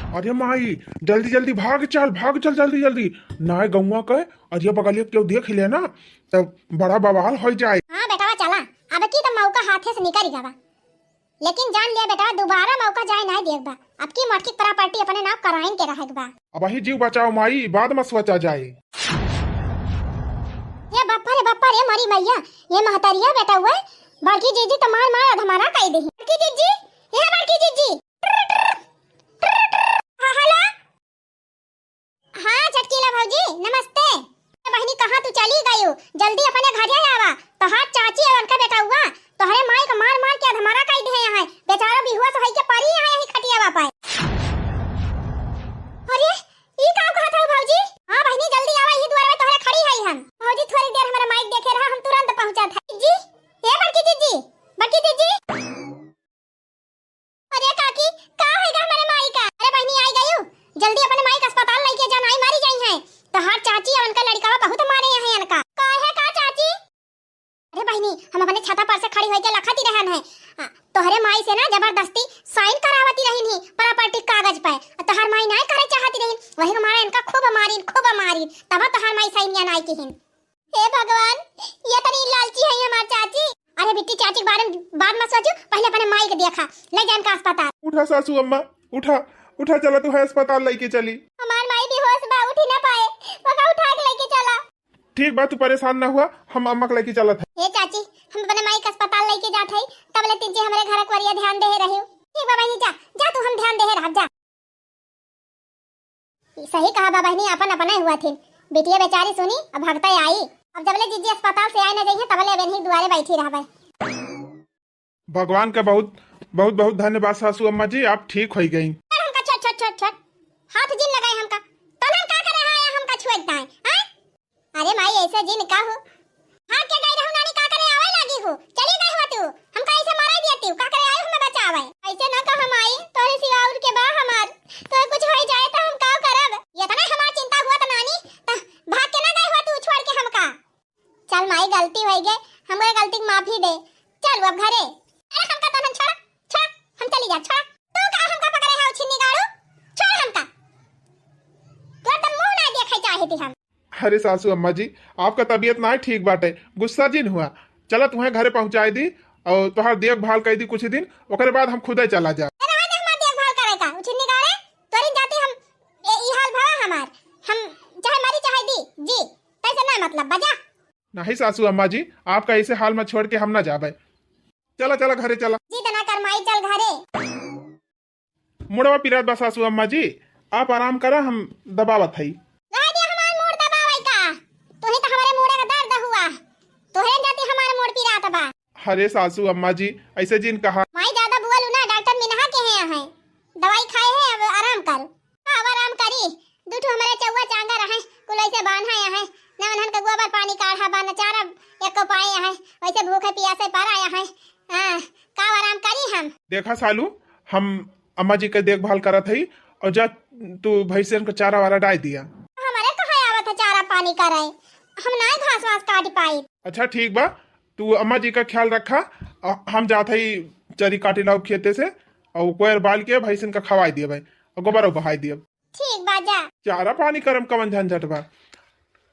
अरे माई, जल्दी जल्दी भाग चल जल्दी जल्दी। ना गौवा के अरे बगलिया क्यों देख ले ना तब बड़ा बवाल हो जाए। हाँ बेटा चला, अब की तो मौका हाथे से निकल गया, लेकिन जान लिया बेटा दोबारा मौका जाए नहीं देगा। अब की मटकी प्रॉपर्टी अपने नाम कराइन के रहेगा। अब ही जीव बचाओ माई, बाद में सोचा जाए। ये बापा रे मारी मैया, ये महतरिया बेटा हुआ बड़की जीजी तो मार मार हमारा कह दे। बड़की जीजी, ये बड़की जीजी। हाँ हेलो, हाँ चटकीला भौजी नमस्ते। बहनी कहाँ तू चली गई हो? जल्दी अपने घर आवा। तो हाथ चाची और उनका बेटा हुआ तोहरे माई को मार मार के हमारा कह दे यहाँ। बेचारा बिहुआ तो है के परी यहाँ यही खटिया वापस। अरे ई का कहा था भौजी? हां बहनी जल्दी आवा, ई द्वार में तोहरे खड़ी है हम। भौजी थोड़ी देर हमारा माइक देखे रहा, हम तुरंत पहुंचा था। जी ए बड़की जीजी, बड़की जीजी। अरे काकी का होगा हमारे माई का? अरे बहनी आई गई हो, जल्दी अपने माई का अस्पताल लेके जाना, आई मारी जाई है। तो हर चाची और उनका लड़का बहुत मारे हैं इनका। का है का चाची? अरे बहनी हम अपने छाता पर से खड़ी होके लखती रहन है। तोहरे माई से ना जबरदस्ती साइन करावती रही नहीं प्रॉपर्टी कागज पे। तोहर माई नहीं करे चाहती रही, वही हमारा इनका खूब मारी तब तोहर माई साइन या नहीं किहिन। हे भगवान, ये तनी लालची है हमार चाची। अरे बिट्टी चाची के बारे में बाद में सोचो, पहले अपने माई के देखा, ले जान का अस्पताल। उठा सासू अम्मा, उठा उठा, चला तू है अस्पताल लेके चली। हमार माई बेहोश बा, उठ ही ना पाए, पका उठा के लेके चला। ठीक बात, तू परेशान ना हुआ, हम अम्मा के लेके चला था। हे चाची हम अपने माई का अस्पताल लेके जात है, तब ले तीन हमारे घर को ध्यान दे रहे हो। ठीक बाबा जी जा जा, तू हम ध्यान दे रहा जा। सही कहा बाबा ने, अपन अपना हुआ थी। बेटिया बेचारी सुनी अब भगता आई। अब जब ले जीजी अस्पताल से आए ना जाइए तब ले अबे नहीं दुआरे बैठी रहबे। भगवान का बहुत बहुत बहुत धन्यवाद सासू अम्मा जी, आप ठीक हो गई। हमका छोट हाथ जिन लगाए हमका, तब हम का करे है हमका छुएता है। हां अरे माई ऐसे जिन का हो, हां के गई रहू नानी का करे आवे लागी हो, चली गई हो तू, हमका ऐसे मारा देती का करे आयो हमें बचावे। ऐसे ना कह माई, तोरे सिवा और के बा हमार, तो कुछ हो जाए तो हम का करब? ये त नहीं हमार चिंता हुआ त नानी, त भाग के ना गई हो तू छोड़ के हमका। चल माई गलती हो गई, हमरे गलती की माफी दे। चल अब घरे। अरे हमका तो छोड़ छोड़, हम चली जा, छोड़। तू का हमका पकड़े है छिन्नी गाड़ू, छोड़ हमका, तोर त मुंह ना देखे चाहे थी हम। अरे सासू अम्मा जी, आपका तबीयत ना ठीक बाटे, गुस्सा जिन हुआ। चला तुम्हें घरे पहुंचाई दी और तुहार देखभाल कर दी कुछ दिन, ओकरे बाद हम खुद ही चला जा। अरे हां हमार देखभाल करे का छिन्नी गाड़े, तोरी जाती हम ई हाल भवा हमार, हम चाहे मरी चाहे दी जी, तैसे ना मतलब बजा। नहीं सासू अम्मा जी, आपका ऐसे हाल में छोड़ के हम ना जाबे। चला चला घरे चला। जी तना कर माई, चल घरे। मुड़वा पिरात बा सासू अम्मा जी, आप आराम करा, हम दबावत हई। रह दिया हमार मोड़ दबावे का, तोही तो हमारे मोड़े का दर्द हुआ, तोहे जाती हमार मोड़ पिरात बा। अरे सासू अम्मा जी ऐसे जिन कहा। माई ज्यादा बुआलू ना, डॉक्टर मिनहा के हैं दवाई खाए है, अब आराम कर। अब आराम करी, दूठो हमारे चौवा चांगा रहे कुल ऐसे बांधा है ना, उन्हन का गोबर पानी काढ़ा बा न चारा एको पाए है, वैसे भूखे प्यासे पर आया है। हां का आराम करी हम। देखा सालू, हम अम्मा जी के देखभाल करत हई और जा तू भैंसन को चारा वारा डाल दिया। हमारे कहा आवत है चारा पानी करे, हम ना घास वास काट पाई। अच्छा ठीक बा, तू अम्मा जी का ख्याल रखा, हम जात हई चरी काटी लाओ खेते से और कोयर बाल के भैंसन का खवाई दिए भाई और गोबर बहाई दिए। ठीक बा जा। चारा पानी करम कवन झंझट बा,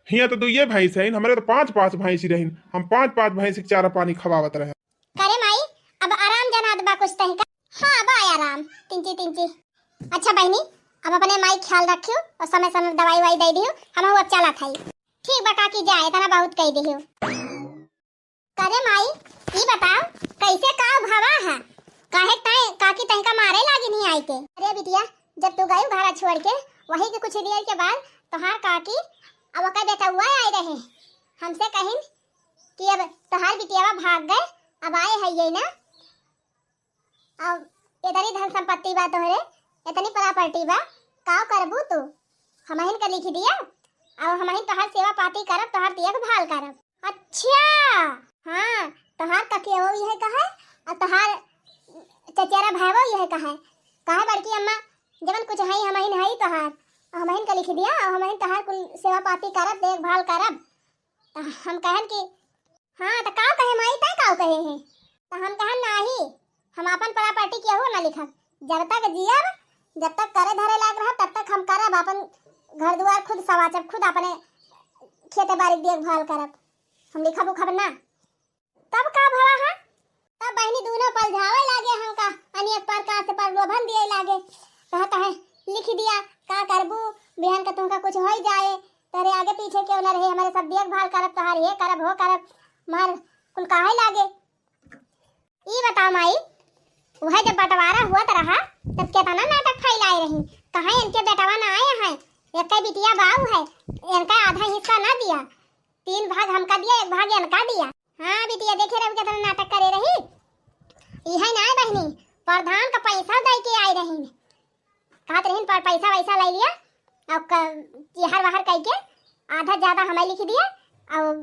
हिया तो दुइये भैंस है, हमारे तो पांच भैंस रहीन, हम पांच भैंस के चारा पानी खवावत रहे। करे माई अब आराम जनात बा कुछ तही का। हां बा आराम तिंची। अच्छा बहनी अब अपने माई ख्याल रखियो और समय समय दवाई वाई दे दियो, हम अब चला थाई। ठीक बा काकी जाए, इतना बहुत कह दियो। करे माई ई बताओ कैसे का भावा है, काहे तय काकी तही का मारे लागी नहीं आई के? अरे बिटिया जब तू गई घर छोड़ के, वही के कुछ देर के बाद तोहार काकी अब का बेटा हुआ आई रहे, हमसे कहिन कि अब तोहार बिटियावा भाग गए, अब आए है ये ना, अब इधर धन संपत्ति बा तोहरे, इतनी प्रॉपर्टी बा, का करबू तू? हमहिन का लिख दिया, अब हमहिन तोहार सेवा पाती करब, तोहार देखभाल करब। अच्छा हां तोहार ककियो यह कहे और तोहार चचेरा भाईवो यह कहे, काहे बड़की अम्मा जवन कुछ है हमहिन है तोहार, हमहिन का लिख दिया और हमहिन तोहार कुल सेवा पाती करब, देखभाल करब। हम कहन कि हां त का कहे माई, तय का कहे है तो हम कहन नाही, हम अपन प्रॉपर्टी केहू ना लिखब, जब तक जियब जब तक करे धरे लाग रहा तब तक हम करब अपन घर द्वार खुद सवाचब, खुद अपने खेते बाड़ी देखभाल करब, हम लिखब उखब ना। तब का भवा है, तब बहनी दोनों पलझावे लागे हमका, अनेक प्रकार से प्रलोभन दिए लागे, कहता है लिख दिया का करबू, बिहान का तुमका कुछ हो जाए, तेरे आगे पीछे क्यों न रहे, हमारे सब देखभाल करब, तोहार ये करब हो करब, मार कुल काहे लागे। ई बताओ माई, वह जब बंटवारा हुआ रहा तब कितना नाटक फैलाए रही, कहाँ इनके बेटवा ना आए हैं, एक बिटिया बाऊ है, इनका आधा हिस्सा ना दिया, 3 भाग हमका दिया, 1 भाग इनका दिया। हाँ बिटिया देखे रहे कितना नाटक करे रही। यही ना बहनी प्रधान का पैसा दे के आई रही, कहत रही पर पैसा वैसा ले लिया और हर बाहर कह के आधा ज्यादा हमें लिख दिया और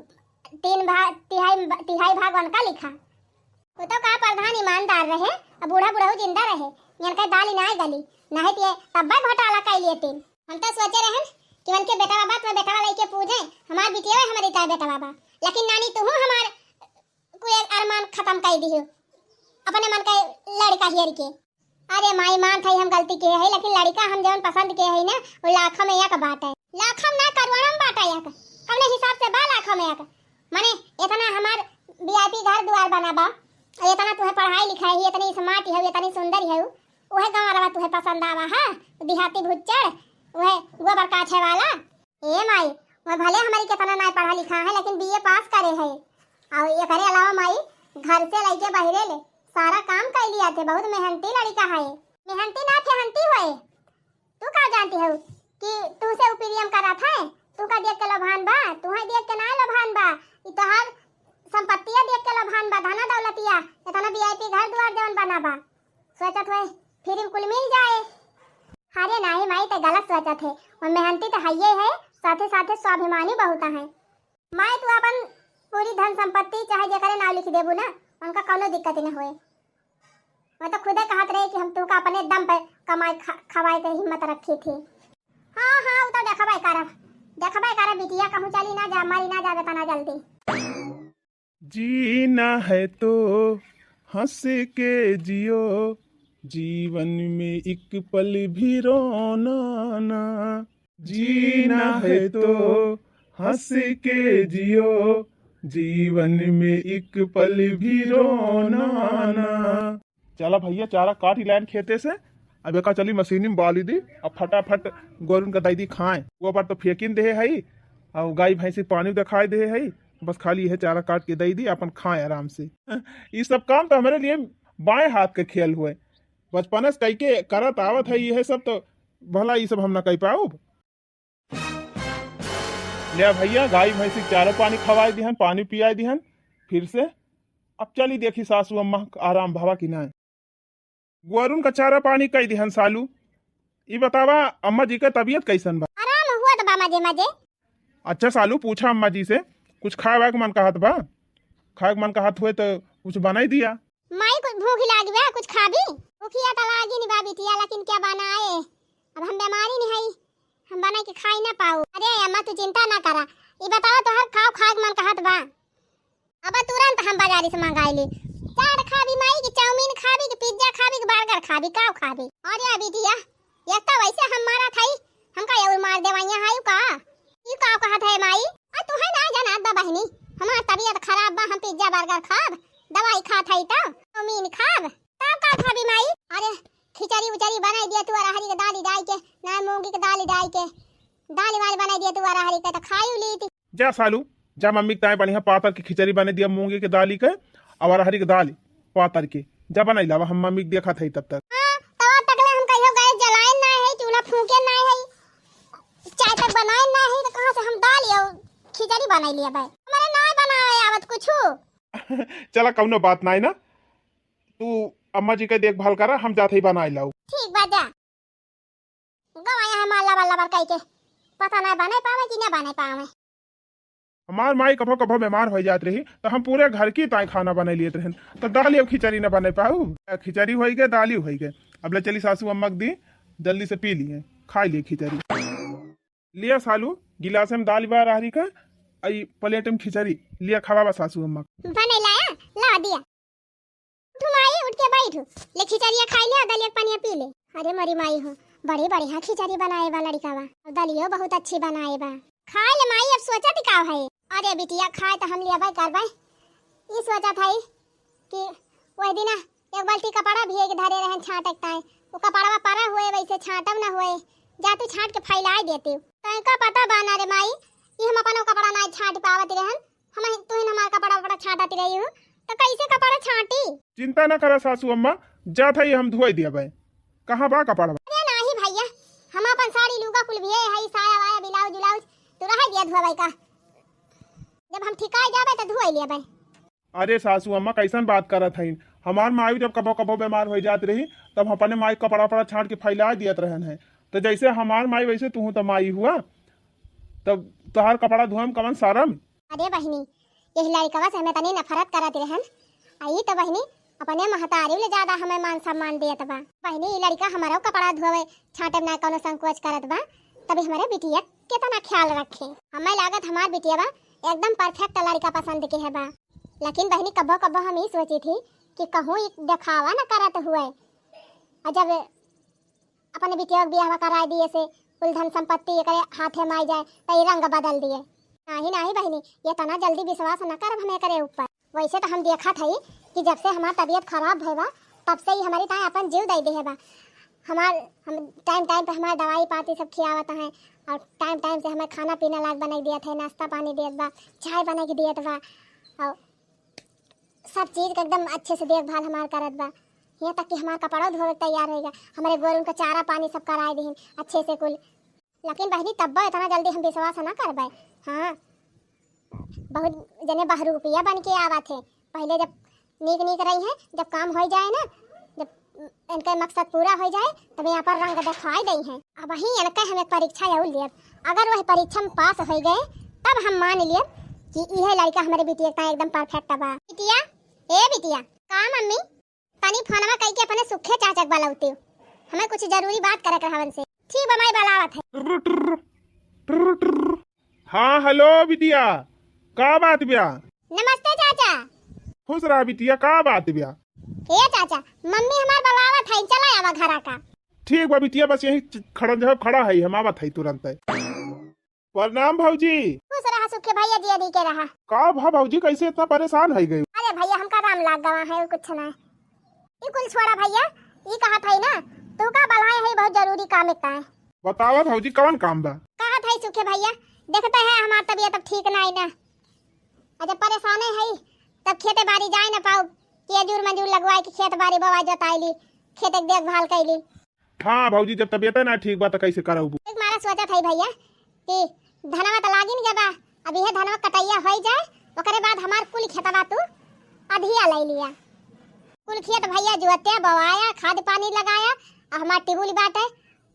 3 भाग तिहाई भाग उनका लिखा। वो तो कहा प्रधान ईमानदार रहे और बूढ़ा बूढ़ा जिंदा रहे, इनका दाल ना गली नहीं पिए तब घोटाला कर लिए 3। हम तो सोचे रहे कि उनके बेटा बाबा तो बेटा वाला के पूछे हमार बिटिया है हमारी ताई बेटा बाबा, लेकिन नानी तू हमार कोई अरमान खत्म कर दी हो अपने मन का लड़का हियर के। अरे माई मान थई हम गलती के है, लेकिन लड़का हम जवन पसंद के है ना वो लाखों में एक बात है, लाखों ना करोड़ों में बात है, एक अपने हिसाब से बा लाखों में एक माने इतना हमार वीआईपी घर द्वार बनाबा, इतना तुम्हें पढ़ाई लिखाई, इतनी स्मार्ट है, इतनी सुंदर है, वह गाँव वाला तुम्हें पसंद आवा है, देहाती भुच्चड़ वह गोबर काछे वाला। ए माई वह भले हमारी कितना ना पढ़ा लिखा है लेकिन बीए पास करे है, और ये करे अलावा माई घर से लेके बहरे ले सारा काम कर लिया थे, बहुत मेहनती लड़का है, मेहनती ना फेहनती हुए। तू का जानती है कि तू से उपरियम करा था, तू का देख के लोभान बा, तू है देख के ना लोभान बा, ई तो हर संपत्तियां देख के लोभान बा, धना दौलतिया इतना वीआईपी घर द्वार जवन बना बा, सोचत हुए फिर कुल मिल जाए। अरे नहीं माई तो गलत सोचत है, और मेहनती तो है है, साथे साथे स्वाभिमानी बहुत है। माई तू अपन पूरी धन संपत्ति चाहे जेकरे नाम लिख देबू ना उनका कोनो दिक्कत न होए। मैं तो खुदे कहत रही कि हम तू का अपने दम पे कमाई खवाई के हिम्मत रखी थी। हाँ हाँ वो तो देखबाई करब बिटिया कहूँ चली ना जा, मारी ना जावे तना जल्दी। जीना है तो हंस के जियो, जीवन में एक पल भी रोना ना, जीना है तो हंस के जियो, जीवन में एक पल भी रोना ना। चला भैया चारा काट ही लाइन खेते से, अब एक चली मशीनी में बाली दी, अब फटाफट गोरुन का दाई दी खाए, वो बार तो फेंकिन दे है और गाय भैंसी पानी दिखाई दे है, बस खाली है चारा काट के दई दी अपन खाए आराम से। ये सब काम तो हमारे लिए बाएं हाथ के खेल हुए, बचपन से कई के करत आवत है, ये सब तो भला ये सब हम ना कह पाओ। ले भैया गाय भैंसी चारों पानी खवाए दिहन, पानी पियाए दिहन फिर से। अब चली देखी सासू अम्मा आराम भावा की ना, गोरुन का चारा पानी कई दिहन सालू। ये बतावा अम्मा जी का तबीयत कैसन बा? आराम हुआ तो बा मजे मजे। अच्छा सालू पूछा अम्मा जी से कुछ खाए के मन कहत बा, खाए के मन कहत हुए तो कुछ बनाई दिया। माई कुछ भूख लागी बा, कुछ खाबी? भूखिया तो लागी नहीं बा बिटिया, लेकिन क्या बनाए, अब हम बीमारी नहीं है, हम बना के खाई ना पाऊ। अरे अम्मा तू चिंता ना करा, ये बताओ तो हर खाओ खाए मन कहत बा, अब तुरंत हम बाजारी से मंगाई ली। चाट खाबी माई की, चाउमीन खाबी की, पिज्जा खाबी की, बर्गर खाबी, काव खाबी। अरे बिटिया ये तो वैसे हम मारा थाई, हम का और मार देवाइया हायु का, ई का कहत है माई? आ तू है ना जाना दा बहनी, हमार तबीयत खराब बा, हम पिज्जा बर्गर खाब, दवाई खात हई त चाउमीन खाब, तब का खाबी माई? अरे खिचड़ी उचड़ी बनाई दिया तू अरहरी के दाल डाल के, ना मूंगी के दाल डाल के, दाल वाल बनाई दिया तू अरहरी के, तो खायू ली थी। जा सालू जा, मम्मी ताए बढ़िया पातर की खिचड़ी बने दिया मूंगी के दाली के और अरहरी के दाल पातर के, जा बनाई लावा, हम मम्मी देखा था तब तक। हां तवा तकले हम कहियो गैस जलाए ना है, चूल्हा फूके ना है, चाय तक बनाए ना है, तो कहां से हम दाल या खिचड़ी बनाई लिया भाई, हमारे ना बनावे आवत कुछु। चला कौनो बात नहीं ना, तू अम्मा जी के देखभाल करा, हम जाते ही बनाई लाऊ। ठीक बा जा, गवाया है माला वाला बर कह के, पता ना बने पावे कि ना बने पावे। हमार माई कभो कभो बीमार हो जात रही तो हम पूरे घर की ताई खाना बना लिए रहन, तो दाल और खिचड़ी न बने पाऊ, खिचड़ी हो गए दाली हो गए। अब ले चली सासू अम्मा दी, जल्दी से पी लिए खा लिए खिचड़ी। लिया सालू गिलास में दाल बा अरहरी का, आई प्लेट में खिचड़ी लिया, खावा बा सासू अम्मा। बने लाया ला दिया, तुम आई उठ के बैठो, ले खिचड़िया खाई ले, दलिया पानी पी ले। अरे मरी माई हो, बड़ी बढ़िया खिचड़ी बनाए बा लड़का बा, दलियो बहुत अच्छी बनाए बा। खाए ले माई, अब सोचा थी का है। अरे बिटिया खाए तो हम लिया भाई कर भाई। ये सोचा था कि वही दिन एक बाल्टी कपड़ा भी एक धरे रहन छाटकता है, वो कपड़ा पारा हुए वैसे छाटम ना हुए, जा तू छाट के फैलाए देती। तय का पता बाना रे माई, ये हम अपन कपड़ा ना छाट पावत रहन, हम तू ही हमार कपड़ा छाटती रही हो, तो कैसे कपड़ा छाटी। चिंता न करा सासू अम्मा, जात है हम धोई दिया भाई। कहाँ बा कपड़ा? अरे नहीं भैया, हम अपन साड़ी लुगा कुल भी है, साया वाया ब्लाउज उलाउज तो रह दिया धोए भाई का, जब हम ठिकाए जाबे तो धोई लिया भाई। अरे सासू अम्मा कैसन बात करत है, हमार माई जब कबो कबो बीमार हो जाती रही तब अपने माई कपड़ा पड़ा छाट के फैला दियत रहन है, तो जैसे हमार माई वैसे तू तो माई हुआ, तब तोहार कपड़ा धोएम कवन सारम। अरे बहनी, यही लड़कवा से हमें तनी नफरत करत रहन, आई तो बहनी अपने महतारी ले ज्यादा हमें मान सम्मान दियत बा। बहनी ये लड़का हमारा कपड़ा धोवे छाटे ना कोनो संकोच करत बा, तभी हमारे बिटिया कितना ख्याल रखे। हमें लागत हमार बिटिया बा एकदम परफेक्ट लड़का पसंद के है बा। लेकिन बहनी कब्बो कब्बो हम ही सोची थी कि कहूँ दिखावा न करत हुए, और जब अपने बिटिया बियाह करा दिए से कुल धन संपत्ति करे हाथे माई जाए तो ये रंग बदल दिए। नहीं नहीं बहनी, ये तना जल्दी विश्वास न कर हमें करे ऊपर। वैसे तो हम देखा था कि जब से हमारी तबीयत खराब भई बा तब से ही हमारी ताए अपन जीव दे दे बा। हम टाइम टाइम पे हमारे दवाई पाती सब खियावत है, और टाइम टाइम से हमें खाना पीना लाग बना दिया थे, नाश्ता पानी दियत बा, चाय बना के दियत बा, और सब चीज़ का एकदम अच्छे से देखभाल हमार करत बा। यहाँ तक कि हमारा कपड़ा धोवे तैयार रहेगा, हमारे गोरू का चारा पानी सब कराए दी अच्छे से कुल। लेकिन बहनी तब इतना जल्दी हम विश्वास ना कर पाए। हाँ, बहुत जने बहरूपिया बन के आवा थे, पहले जब नीक नीक रही है, जब काम हो जाए ना, जब इनका मकसद पूरा हो जाए तब यहाँ पर रंग दिखाई दी है। अब वही इनका हम एक परीक्षा और लिए, अगर वह परीक्षा में पास हो गए तब हम मान लिए कि यह लड़का हमारे बिटिया का एकदम परफेक्ट बा। बिटिया, ए बिटिया, का मम्मी तनी फोनवा कह के अपने सुखे चाचक बुलाउती, हमें कुछ जरूरी बात करे कर हवन से। ठीक बा, मैं बुलावत है। हाँ हेलो बिटिया, का बात बिया? नमस्ते चाचा। खुश रहा बिटिया, का बात बिया? ए चाचा, मम्मी हमार बुलावत है, चला आवा घरा का। ठीक बा बिटिया, बस यही खड़ा है, हम आवत है तुरंत। प्रणाम भौजी। खुश रहा सुखे भैया दिया दी के रहा। का भा भौजी, कैसे इतना परेशान है गई? अरे भैया हमका राम लाग गवा है, कुछ ना। ये कुल छोड़ा भैया, ये कहा था ना तू का बलाए है, बहुत जरूरी काम इतना है। बतावा भौजी, कौन काम बा? कहा था सुखे भैया, देखते है हमार तबीयत अब ठीक ना ना, जब परेशान है तब खेते बाड़ी जाए ना पाऊ कि अजूर मंजूर लगवाए कि खेत बाड़ी बवा जोताईली, खेत की देखभाल कैली। हाँ भौजी, जब तबीयत ना ठीक बा तो कैसे करब? एक मारा सोचा था भैया कि धनवा तो लागी नहीं बा, अब यह धनवा कटैया हो जाए ओकरे बाद हमार कुल खेतवा तू अधिया ले लिया। कुल खेत भैया जुअते बवाया, खाद पानी लगाया, और हमार टिबुल बाटे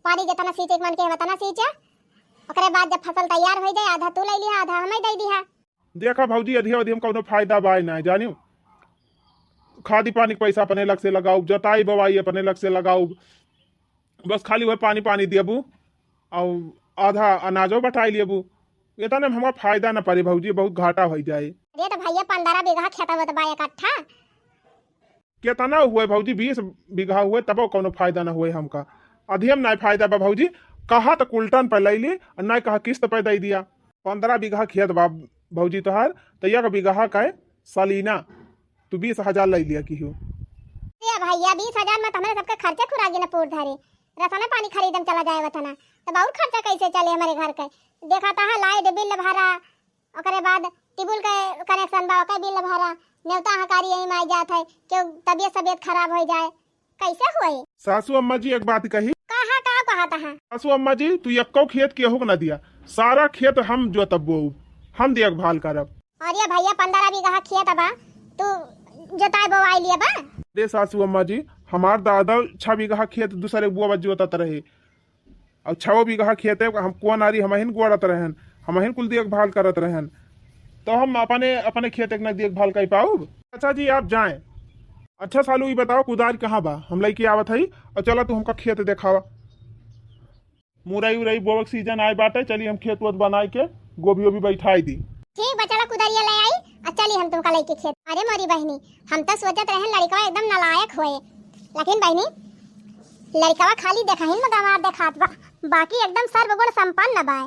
पानी जितना सींचे मन के उतना सींचा, ओकरे बाद जब फसल तैयार हो जाए आधा तू ले लिया आधा हमें दे दिया। देखा भौजी, अधिया अधिया में कोनो फायदा बा ना, जानियो खादी पानी के पैसा अपने लग से लगाऊ, जोताई बवाई अपने लग से लगाऊ, बस खाली वह पानी पानी दियबू और आधा अनाजो बटाई लियबू, इतना में हमारा फायदा न पड़े भौजी, बहुत घाटा हो जाए। अरे तो भैया 15 बीघा खेत बतबा इकट्ठा कितना हुए भौजी? 20 बीघा हुए तब कोनो फायदा न हुए हमका, अधियम ना फायदा बा भौजी। कहा तो कुल्टन पे लैली और ना कहा किस्त पे दे दिया। 15 बीघा खेत बा भौजी तोहार, तो 1 बीघा का सालीना तू 20,000 ले लिया की हो। भैया 20,000 में तुम्हारे सबका खर्चा खुरागी ना पूर धरे, रसना पानी खरीदम चला जाए वतना, तब और खर्चा कैसे चले हमारे घर का? देखा था लाइट बिल भरा, ओकरे बाद टिबुल के कनेक्शन बा ओकर बिल भरा, नेवता हकारी यही माई जात है क्यों तबीयत खराब हो जाए, कैसे हुए? सासू अम्मा जी एक बात कही। कहा था सासू अम्मा जी, तू एको खेत केहू न दिया, सारा खेत हम जोतबो, हम देखभाल करब। अरे भैया 15 बीघा खेत बा, तू जोताई बोवाई लिया बा? रे सासू अम्मा जी, हमार दादा 6 बीघा खेत दूसरे बुआ जोतत रहे, और 6 बीघा खेत है हम कुआ नारी हमहिन गोड़त रहन, हमहिन कुल देखभाल करत रहन, तो हम अपने खेत एक न देखभाल कर पाऊ। अच्छा जी आप जाएं। अच्छा सालू ये बताओ कुदार कहाँ बा, हम लेके आवत हई, और चला तू हमका खेत देखावा। मुरई उरई बोवक सीजन आए बाटे, चलिए हम खेत वत बनाए के गोभी वोभी बैठाई दी। ठीक बचला कुदारिया ले आई, चलिए हम तुमका लेके खेत। अरे मोरी बहनी, हम तो सोचत रहे लड़का एकदम नालायक होए, लेकिन बहनी लड़का खाली देखाहिन में गंवार देखात बा, बाकी एकदम सर्वगुण संपन्न बा।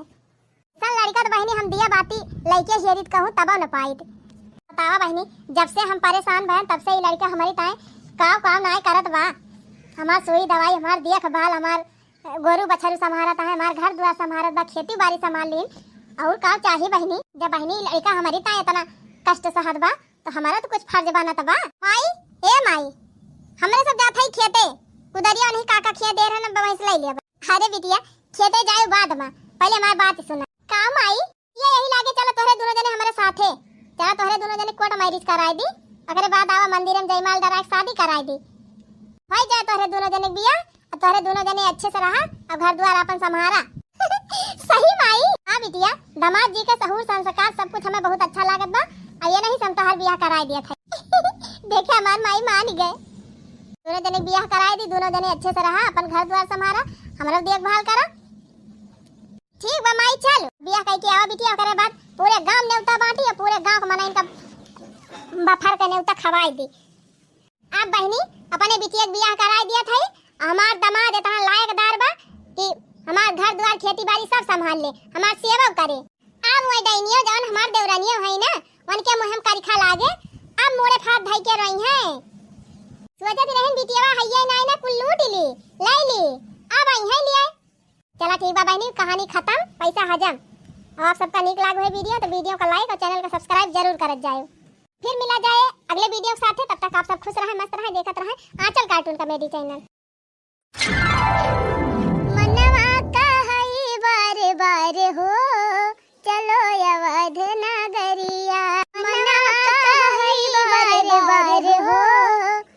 सन लड़का तो बहनी हम दिया बाती लइके हेरित कहूं तब न पाई। बतावा बहनी, जब से हम परेशान भयन तब से ये लड़का हमारी ताए काम नाय करत बा। हमार सुई दवाई, हमार देखभाल, हमार गोरू बछरू संभालत है, हमार घर द्वार संभालत बा, खेती बाड़ी संभाल लीन। और का चाहिए बहनी, जब बहनी लड़का हमारी ताए इतना कष्ट सहत बा तो हमारा तो कुछ फर्ज बनत बा। माई ए माई, हमरे सब जात है खेते, कुदरिया नहीं काका खेत दे रहे न भैंस ले लिया। अरे बिटिया खेते जाए बाद में, पहले हमारी बात सुना। का माई ये यही लागे चलो तोहरे दोनों जने हमारे साथे, चलो तोहरे दोनों जने कोर्ट मैरिज कराई दी, अगले बाद आवा मंदिर में जयमाल डरा शादी कराई दी। भाई जाए तोहरे दोनों जने बिया, तोहरे दोनों जने अच्छे से रहा और घर द्वार अपन संभारा। सही माई। हाँ बिटिया, दामाद जी के सहूर संस्कार सब कुछ हमें बहुत अच्छा लागत बा, और ये नहीं हम तोहर बियाह कराई दिया था। देखे हमार माई मान गए, दोनों जने बियाह कराई दी, दोनों जने अच्छे से रहा, अपन घर द्वार संभारा, हमारा देखभाल करा। ठीक बा माई, चल बियाह कह के आवा बिटिया, करे बाद पूरे गांव नेवता बांटी और पूरे गांव को मना इनका बफर का नेवता खवाई दी। अब बहनी अपने बिटिया के बियाह कराई दिया था, हमार दामाद इतना लायकदार बा कि हमार घर द्वार खेती बाड़ी सब संभाल ले, हमार सेवा करे। अब वही डाइनियो जौन हमार देवरानियो है ना, उनके मुंह में करिखा लागे, अब मोड़े फाट धई के रही है। सोचत रहन बिटिया हइये नाय ना कुल लूट ली ले ली, अब आई है लिए। चला ठीक बा बहनी, कहानी खत्म, पैसा हजम। आप सबका नीक लाग है वीडियो तो वीडियो का लाइक और चैनल का सब्सक्राइब जरूर करत जाए। फिर मिला जाए अगले वीडियो के साथ, तब तक आप सब खुश रहें, मस्त रहें, देखत रहें आंचल कार्टून कॉमेडी चैनल। मनवा कहई बार बार हो चलो अवध नगरिया, मनवा कहई बार बार हो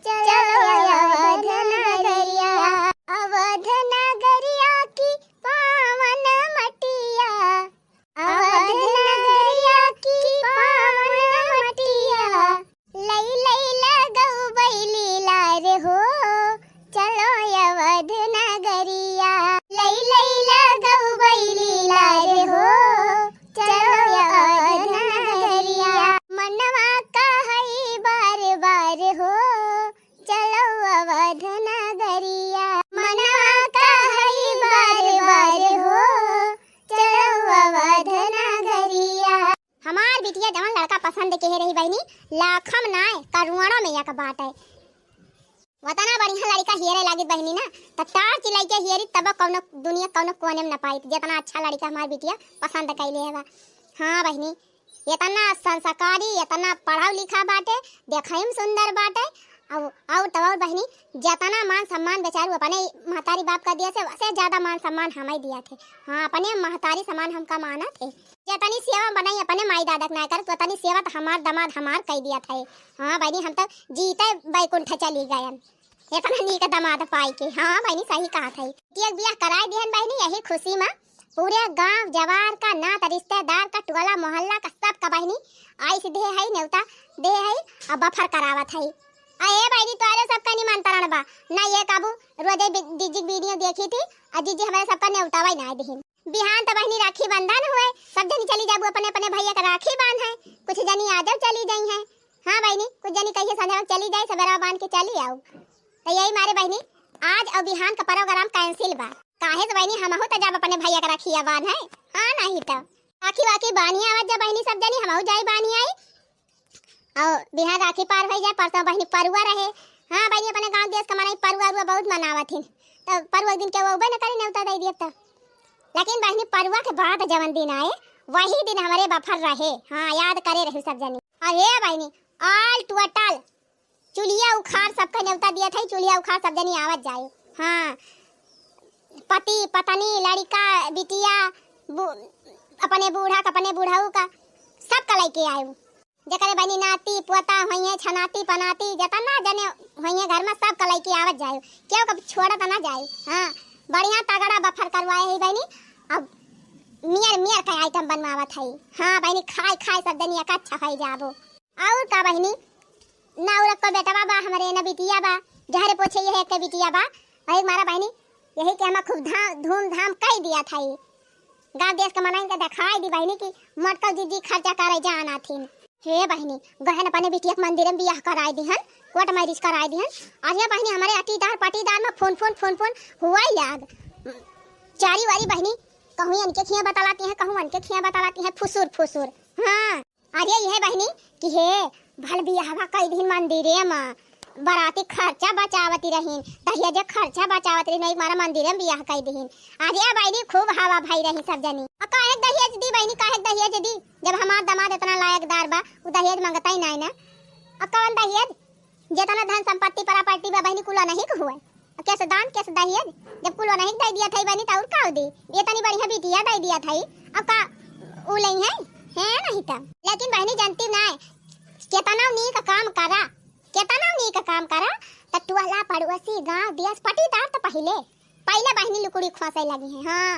चलो अवध नगरिया, अवध नगरिया की पावन मटिया, अवध नगरिया की पावन मटिया, लई लई लगऊ बैली लार हो चलो अवध नगरिया, लई लई लगऊ बैली लार हो चलो अवध नगरिया, मनवा कहई बार बार हो चलो अवध नगरिया, मनवा कहई बार बार हो चलो अवध नगरिया। हमार बिटिया जवन लड़का पसंद के रही बहनी, लाखम नाय करोड़ों में एक बात है। वतना बढ़िया लड़का हियरे लागी बहनी ना, त टार चिलाई के हियरी तब कौनो दुनिया कौनो कोने में न पाई, जितना अच्छा लड़का हमार बिटिया पसंद कैले है। हाँ बहनी, इतना संस्कारी, इतना पढ़ा लिखा बाटे, देखई में सुंदर बाटे, और तब बहनी जितना मान सम्मान बेचारू अपने महतारी बाप का दिया से वैसे ज्यादा मान सम्मान हमें दिया थे। हाँ अपने महतारी समान हमका माना थे, जितनी सेवा बनाई अपने माई दादा ना कर, उतनी सेवा तो हमार दामाद हमार कह दिया था। हाँ बहनी हम तो जीते बैकुंठ चली गए, इतना नीक दामाद पाई के। हाँ बहनी सही कहा था, बियाह कराई दिहन बहनी, यही खुशी में पूरे गांव जवार का नात रिश्तेदार का टोला मोहल्ला का सब का बहनी आई सीधे है न्योता दे है अब बफर करावत है। अरे बहनी तोरे सबका निमंत्रण बा ना, ये काबू रोजे दीदी वीडियो देखी थी और दीदी हमारे सबका न्योतावा ना दिहिन। बिहान तो बहनी राखी बंधन हुए, सब जनी चली जाबू अपने अपने भैया का राखी बांध है, कुछ जनी आजब चली गई है। हाँ बहनी कुछ जनी कहिए संध्या चली जाए, सवेरा बांध के चली आओ। तो यही मारे बहनी आज और बिहान का प्रोग्राम कैंसिल बा, काहे तो बहनी हमहु तो जब अपने भैया का राखी बांध है। हाँ नहीं तो राखी वाकी बानी आवत जब बहनी सब जनी हमहु जाई बानी आई, और बिहार राखी पार हो जाए, परसों बहनी परुआ रहे। हाँ बहनी अपने गांव देश का मनाई परुआ बहुत मनावत हिन, तो परुआ दिन के वो न करे न्योता दे दिया तो, लेकिन बहनी परुआ के बाद जवन दिन आए वही दिन हमारे बफर रहे। हाँ याद करे रहे सब जनी। अरे बहनी ऑल टोटल चुलिया उखाड़ सबका न्योता दिया था, चुलिया उखाड़ सब जनी आवत जाए। हाँ पति पत्नी लड़का बिटिया अपने बूढ़ा का अपने बूढ़ाऊ का सब का लेके आए, जकरे बहनी नाती पोता होइए छनाती पनाती जतना जने होइए घर में सब का लेके आवत जाए, क्यों कब छोड़ा तो ना जाए। हाँ बढ़िया तगड़ा बफर करवाए है बहनी, अब मियर का आइटम बनवावत है। हाँ बहनी खाए खाए सब जनी अच्छा खाई जाबो। और का बहनी नाउरत को बेटवा बा हमारे न बिटिया बा, जहरे पोछे ये एक के बिटिया बा, वही मारा बहनी यही के हम खूब धूमधाम कह दिया था। गाँव देश के मनाई के दिखाई दी बहनी की मटकल दीदी खर्चा करे जाना थी। हे बहनी गहन अपने बिटिया के मंदिर में बियाह कराए दिहन, कोर्ट मैरिज कराए दिहन। और ये बहनी हमारे अटीदार पटीदार में फोन हुआ याद। चारी वारी बहनी कहूँ इनके खिया बतलाती हैं, कहूँ उनके खिया बतलाती हैं, फुसूर। हाँ अरे ये बहनी कि हे भल बियाहवा कई दिन मंदिरे में बराती खर्चा बचावती रहीन, दहिया जे खर्चा बचावती रही नहीं मारा मंदिर में बियाह कई दीन। अरे बहनी खूब हवा भाई रही सब जनी। और काहे दहेज दी बहनी, काहे दहेज दी जब हमार दामाद इतना लायकदार बा, वो दहेज मांगता ही नहीं ना। और कौन दहेज जितना धन संपत्ति प्रॉपर्टी बा बहनी कुला नहीं हुआ, कैसे दान कैसे दहेज जब कुला नहीं दे दिया था बहनी तो और का दी, ये तनी बढ़िया बिटिया दे दिया था। अब का उ नहीं है नहीं था। लेकिन बहनी जानती ना केतना नी का काम करा, केतना नी का काम करा त टोला पड़ोसी गांव देश पटीदार तो पहले बहनी लुकुड़ी खोसे लगी है। हां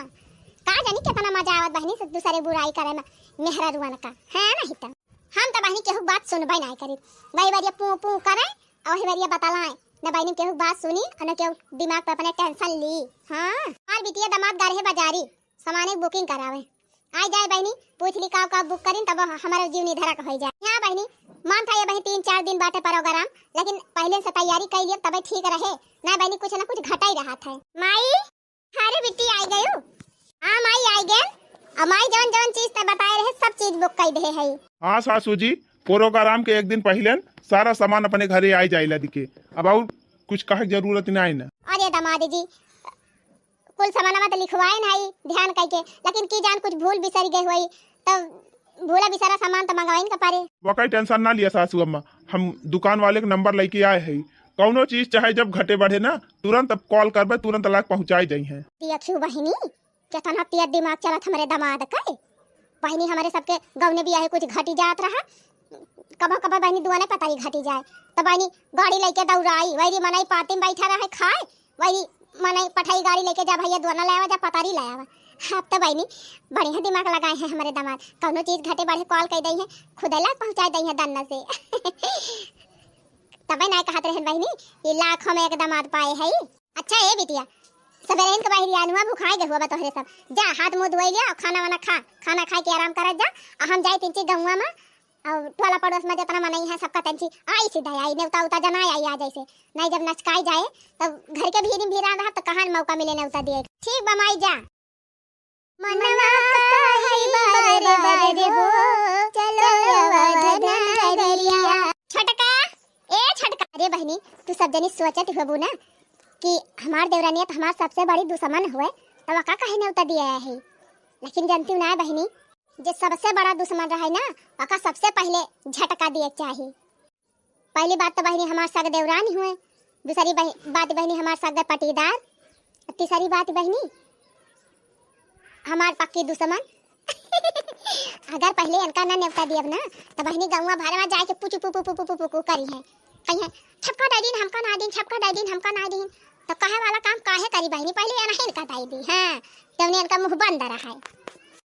का जानी कितना मजा आवत बहनी से दूसरे बुराई करे में मेहरा रुवन का है नहीं त हम तो बहनी केहू बात सुनबे नहीं करी, वही बारिया पू करे और वही बारिया बतलाए न बहनी केहू बात सुनी और न केहू दिमाग पे अपने टेंशन ली। हां हार बिटिया दामाद गारे बाजारी सामान की बुकिंग करावे आ जाए बहनी पूछ ली का बुक करिन तब हमारा जीवनी धरक हो जाए। हां बहनी मान था ये बहनी 3-4 दिन बाटे प्रोग्राम, लेकिन पहले से तैयारी कर लिए तबे ठीक रहे ना बहनी, कुछ ना कुछ घटा ही रहा था। माई अरे बिट्टी आई गयो। हां माई आई गए, अब माई जवन चीज ते बताए रहे सब चीज बुक कर दे है। हाँ सासू जी प्रोग्राम के एक दिन पहले सारा सामान अपने घरे आई जाइला दिखे, अब और कुछ कहे जरूरत नहीं ना। अरे दामाद जी कुल सामान में तो लिखवाए नहीं ध्यान करके, लेकिन की जान कुछ भूल बिसर गए हुई तब भूला बिसारा सामान तो मंगवाइन का पारे। वो कई टेंशन ना लिया सासू अम्मा, हम दुकान वाले का नंबर लेके आए हैं, कौनो चीज चाहे जब घटे बढ़े ना तुरंत अब कॉल करबे तुरंत लाके पहुंचाई जाई है। देखियो बहनी कितना तेज दिमाग चलत हमारे दामाद का बहनी, हमारे सबके गाँव में भी आए कुछ घटी जात रहा, कब बहनी दुआ नहीं पता ही घटी जाए तो बहनी गाड़ी लेके दौड़ाई वही मनाई पार्टी में बैठा रहे खाए, वही मनाई पठाई गाड़ी लेके जा भैया दुआना लाया जा पतारी लाया। अब तो बहनी बढ़िया दिमाग लगाए हैं हमारे दामाद, कौनो चीज घटे बढ़े कॉल कर दी है खुदेला पहुंचा दी है दन्ना से। तबे नहीं कहते रहे बहनी ये लाखों में एक दामाद पाए है। अच्छा ये बिटिया सवेरे इनके बाहर यानुआ भुखाए गए हुआ तोहरे सब, जा हाथ मुंह धोई लिया और खाना वाना खाना खा के आराम कर जा। हम जाए तिंची गौवा में और टोला पड़ोस में जितना मनई है सबका तंची आई सीधा आई नेवता उता जना आई आ जैसे नहीं जब नचकाई जाए तब घर के भीड़ रहा तो कहां मौका मिले नेवता दिए। ठीक बमाई जा मनवा कहि बार बार हो चलो वदनरिया। छटका ए छटका अरे बहनी तू सब जनी सोचत होबू ना कि हमार देवरानियत हमार सबसे बड़ी दुश्मन हुए तब का कहे नेवता दिया है, लेकिन जानती हूं ना बहनी जो सबसे बड़ा दुश्मन रहे ना वका सबसे पहले झटका दिए चाहिए। पहली बात तो बहनी हमार सग देवरानी हुए, दूसरी बात बहनी हमार सग पटीदार, तीसरी बात बहनी हमार पक्की दुश्मन। अगर पहले इनका ना नेवता दियब ना तो बहनी गौवा भर में जाके पुचु पुपु पुपु पुपु करी है कहीं छपका डाई दिन हमका ना दिन छपका डाई दिन हमका ना दिन तो कहे वाला काम काहे करी बहनी पहले इनका इनका दाई दी। हां तवने इनका मुंह बंद रहा है,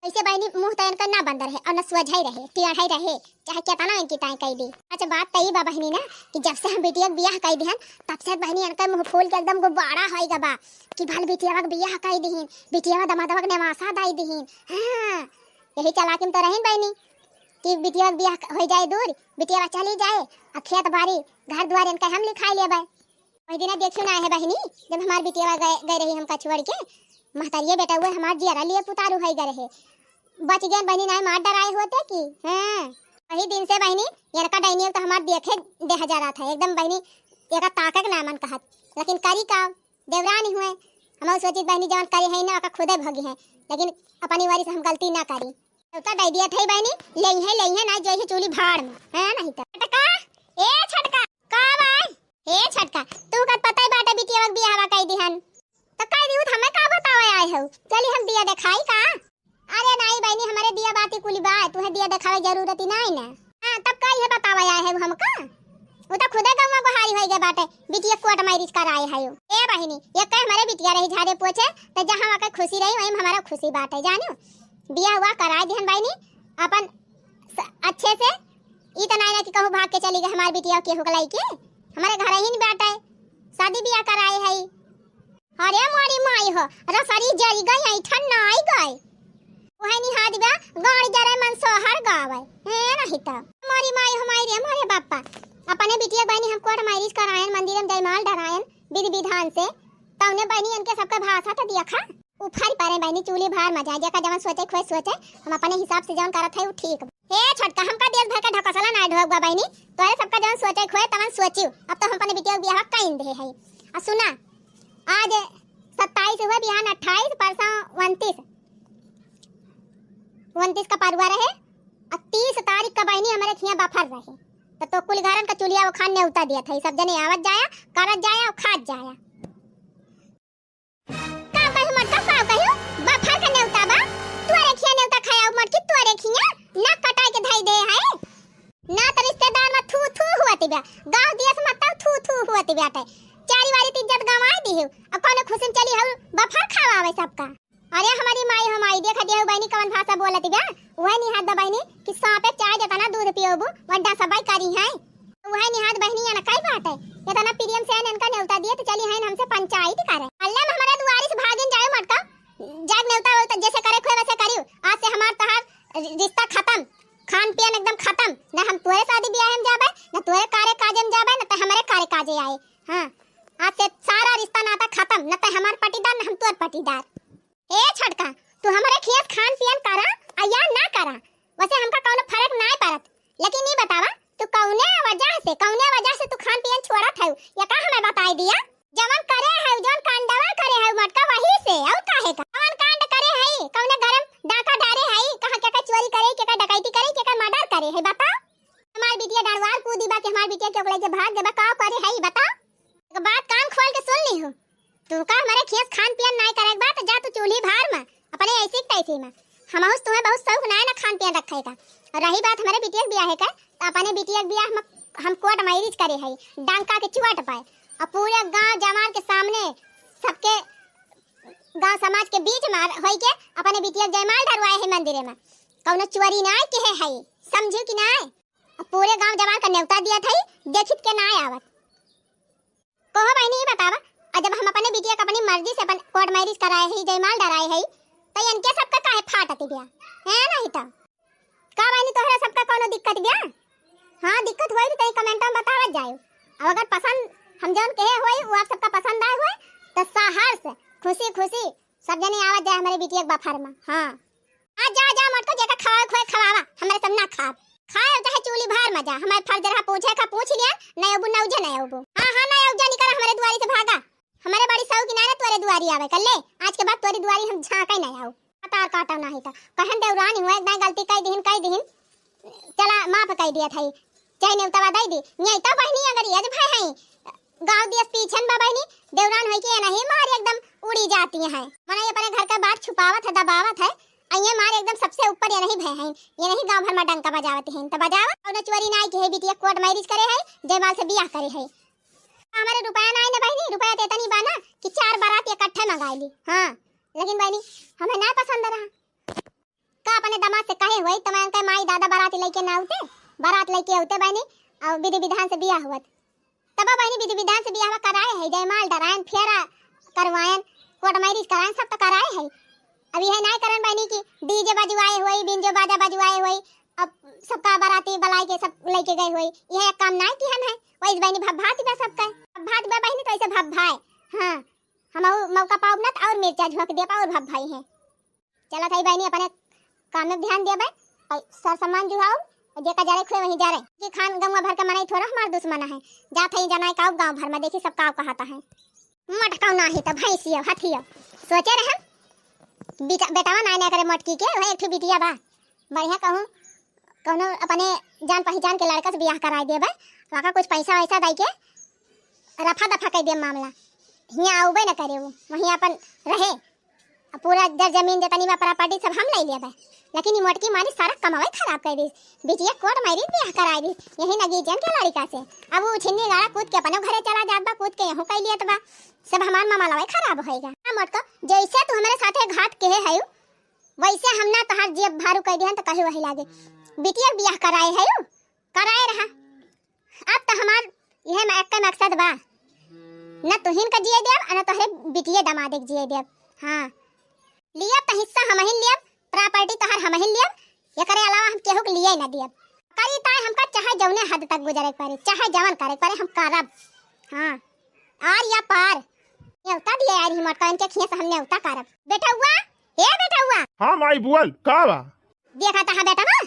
ऐसे बहनी मुंह तो इनका ना बंद रहे और ना सोझाई रहे टेढ़ाई रहे चाहे कितना इनकी ताई कह दी। अच्छा बात तई बा बहनी ना कि जब से हम बिटिया बियाह कह दिहन तब से बहनी इनका मुंह फूल के एकदम गुब्बारा होइगा बा कि भल बिटिया का बियाह कह दिहन बिटिया दमादवा के नवासा दाई दिहन। हां यही चलाकी में तो रहिन बहनी कि बिटिया बियाह हो जाए दूर बिटिया चली जाए और खेत बाड़ी घर द्वार इनका हम लिखाई लेबे। वही दिन देखियो ना है बहनी जब हमार बिटिया गए रही हमका छोड़ के महतारिये बेटा हुए हमार जियरा लिए पुतारू है गए रहे बच गए बहनी ना मार डराए होते कि। हां वही दिन से बहनी इनका डाइनियल तो हमार देखे दे हजारा था एकदम बहनी एका ताकक ना मन कहत, लेकिन करी का देवरानी हुए हम सोचित बहनी जवन करे है ना का खुदे भगी है, लेकिन अपनी वारी से हम गलती ना करी तो डाई दिया थई बहनी ले है ना जैसे चूली भाड़ में है नहीं तो। छटका ए छटका का भाई ए छटका तू का पता ही बाटा बिटिया वक बियाह कई दिहन तो कह दियो हमें का बतावे आए हो चली हम दिया दिखाई का। अरे नहीं बहनी हमारे दिया बाती कुली बा तुहे दिया दिखावे जरूरत ही नहीं ना। हां तब कई है बतावे आए है हमका वो तो खुदे गवा बहारी होई गए बाटे बिटिया कोट मैरिज कराए है। ए बहनी ये कह हमारे बिटिया रही झाड़े पोछे तो जहां वका खुशी रही वहीं हमारा खुशी बात है जानो। बियाह हुआ कराए दिहन बहनी अपन अच्छे से ई त नहीं ना कि कहू भाग के चली गई हमार बिटिया के हो गलाई के हमारे घर ही नहीं बैठा है शादी बियाह कराए है। अरे मोरी माई हो रसरी जरी गई है ठन ना आई गई वही निहा दिबा गाड़ी जरे मन सोहर गावे है नहीं त हमारी माई हमारी हमारे बापा अपने बिटिया बहनी हम कोर्ट मैरिज करायन मंदिर में जयमाल डरायन विधि विधान से तौने बहनी इनके सबका भाषा त दिया खा उफारी पारे बहनी चूली भार मजा जेका जवन सोचे खोए सोचे हम अपने हिसाब से जवन करत है वो ठीक हे छोटका हमका देश भर का ढकसला ना ढोक बा बहनी तोरे सबका जवन सोचे खोए तवन सोचियो अब तो हम अपने बिटिया के ब्याह कइन दे है आ सुना आज 27 हुआ बिहान 28 परसों 29 का पारुआ रहे और 30 तारीख का बहनी हमारे खिया बफर रहे तो कुल घरन का चुलिया वो खान ने उतार दिया था सब जने आवत जाया करत जाया और खात जाया का कहि मत का कहियो बफर का ने उताबा तोरे खिया ने उतार खाया मत की तोरे खिया ना कटाई के धई दे है ना तो रिश्तेदार में थू थू हुआती बा गांव दिया से मत थू थू हुआती बाटे चारी वारी इज्जत गंवाई दी हो अब कौन खुशी चली हो बफर खावावे सबका अरे हमारी माई हमारी देखा दिया बहनी कौन भाषा बोलती बा वह निहात बहनी कि सांपे चाय जतना दूध पियोबू वड्डा सबाई करी है वह निहात बहनी या ना कई बात है जतना प्रियम से इनका नेवता दिए तो चली है हमसे पंचायत करे अल्लाह में हमारे दुआरी से भागिन जाए मटका जाग नेवता हो तो जैसे करे खोए वैसे करियो आज से हमार तहार रिश्ता खत्म खान पियन एकदम खत्म ना हम तोरे शादी ब्याह में जाबे ना तोरे कार्य काज में जाबे ना तो हमारे कार्य काजे आए हां आज से सारा रिश्ता नाता खत्म न तो हमार पटीदार न हम तोर पटीदार ए छटका तू हमारे खेत खान पियन करा या ना करा वैसे हमका कोनो फर्क ना पड़त लेकिन नहीं बतावा तू कौने वजह से तू खान पियन छोड़त है या का हमें बताई दिया जवन करे है जवन कांडवा करे है मटका वही से और काहे का कौन कांड करे है कौने गरम डाका डारे है कहां क्या चोरी करे क्या डकैती करे क्या मर्डर करे है बता हमार बिटिया डरवार कूदी बा के हमार बिटिया के ओकले के भाग देबा का करे है बता एक बात कान खोल के सुन ली हो तू का हमारे खेत खान पियन नहीं करे बात जा तू चूल्ही भार में अपने ऐसी तैसी में हमहुस तुम्हें बहुत शौक ना है ना खान पियन रखे का और रही बात हमारे बिटिया के ब्याह का तो अपने बिटिया के ब्याह में हम कोर्ट मैरिज करे है डांका के चुआट पाए और पूरे गांव जमार के सामने सबके गांव समाज के बीच में होई के अपने बिटिया के जयमाल डरवाए है मंदिर में कौनो चोरी ना के है समझू कि ना पूरे गांव जमार का न्योता दिया था देखित के ना आवत कहो बहनी बतावा और जब हम अपने बिटिया का अपनी मर्जी से अपन कोर्ट मैरिज कराए है जयमाल डराए है तो इनके सबका काहे फाटती बिया है नहीं तो का बहनी तोहरा सबका कोनो दिक्कत बिया हां दिक्कत होई तो कमेंट में बतावत जायो और अगर पसंद हम जौन कहे होई वो आप सबका पसंद आए होई तो सहर से खुशी खुशी सब जने आवत जाए हमारे बिटिया के बफर में हां आ जा मत को जेका खवाए खोए खवावा हमारे सब ना खाए चाहे चूली भार में जा हमारे फर्ज रहा पूछे का पूछ लिया नहीं अबू ना उजे नहीं अबू हां नहीं उजे निकर हमारे दुआरी से भागा हमारे बड़ी सौ की ना तोरे दुआरी आवे कर ले आज के बाद तोरी दुआरी हम झांका ही नहीं आऊ तार काटा नहीं था कहन देवरानी हुए एकदम गलती कई दिन चला माफ कई दिया था चाहे नेवता दई दी नहीं तो बहनी अगर ये भाई है गांव दिया पीछन बा बहनी देवरान होई के नहीं मार एकदम उड़ी जाती है मने ये अपने घर का बात छुपावत है दबावत है ये मार एकदम सबसे ऊपर ये नहीं भय है ये नहीं गांव भर में डंका बजावत है तो बजावा और चोरी ना के बिटिया कोर्ट मैरिज करे है जयमाल से बियाह करे है हमारे रुपया ना ना बहनी रुपया देता नहीं बाना कि 4 बारात इकट्ठे मंगा ली हां लेकिन बहनी हमें ना पसंद रहा का अपने दामाद से कहे हुई तमाम के माई दादा बारात लेके ना आते बारात लेके आते बहनी और विधि विधान से बियाह हुआ तब बहनी विधि विधान से बियाह कराए है जयमाल डरायन फेरा करवायन कोर्ट मैरिज करायन सब तो कराए है अब यह नहीं करन बहनी की डीजे बजवाए हुई बिंजो बाजा बजवाए हुई अब सबका बाराती बलाई के सब लेके गए हुई यह एक काम नहीं की हम है वही बहनी भात बा सबका भात बा बहनी तो ऐसे भात भाई हां हम मौका पाओ ना और मिर्चा झोंक दे और भात भाई है चला थाई बहनी अपने काम में ध्यान दे भाई और सर सामान जुहाओ जेका जा रहे खोए वहीं जा रहे कि खान गंवा भर का मनाई थोड़ा हमार दुश्मन है जा थई जनाई का गांव भर में देखी सब का कहता है मटकाऊ ना ही त भैंसियो हथियो सोचे रहे बेटावा ना करे मटकी के वह एक बिटिया बा बढ़िया कहूं कोनो अपने जान पहचान के लड़का से ब्याह करा देबे वाका कुछ पैसा वैसा दई के रफा दफा कर दे मामला हिया आउबे न करे वो वहीं अपन रहे पूरा दर जमीन जतनी बा प्रॉपर्टी सब हम ले लेबे लेकिन ई मोटकी मारी सारा कमावे खराब कर दी बिटिया कोर्ट मैरिज ब्याह कराई दी यही नगी जन के लड़का से अब वो छिन्नी गाड़ा कूद के अपने घरे चला जात बा कूद के यहू कई लियत बा सब हमार मामा लवे खराब होएगा हां मोटका जैसे तू हमारे साथे घाट के है वैसे हम ना तहार जेब भारू कह दिहन त कहे वही लागे बिटिया ब्याह कराए है कराए रहा अब तो हमार यह एक मकसद बा न तुहिन का जिए देब न तोहरे बिटिया दमादे के जिए देब हां लिया त हिस्सा हम ही लियब प्रॉपर्टी तो हर हम ही लियब, ये करे अलावा हम केहू के लिए ना दियब। करी ताय हमका चाहे जौने हद तक गुजरे पारे, चाहे जवन करे पारे हम करब। हां आर या पार न्योता दिए यार ही मटका इनके खिया से हम न्योता करब। बेटा हुआ ए बेटा हुआ। हाँ माई बुअल का बा? देखा ता बेटा ना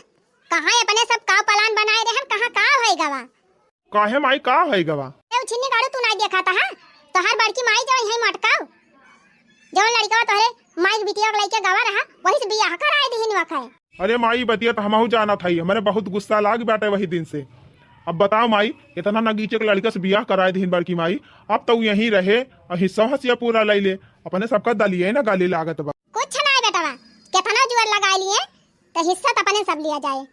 कहां अपने सब काव पलान बनाए रहे हम, कहां का होई गवा। काहे माई का होई गवा? ए छिन्नी गाड़ू तू नहीं देखा ता हां तो हर बड़की माई जो यही मटकाओ जो लड़का तोहरे माई बिटिया के लइके गवा रहा वही से बियाह कराए दिहिन वखाए। अरे माई बतिया तो हमहू जाना था, हमारे बहुत गुस्सा लाग बैठे वही दिन से। अब बताओ माई इतना नगीचे के लड़का से बियाह कराए दिन बड़की माई, अब तो यहीं रहे और हिस्सा हसिया पूरा ले ले अपने सबका दलिए ना गाली लागत बा। कुछ नहीं बेटा कितना जुआर लगा लिए तो हिस्सा तो अपने सब लिया जाए।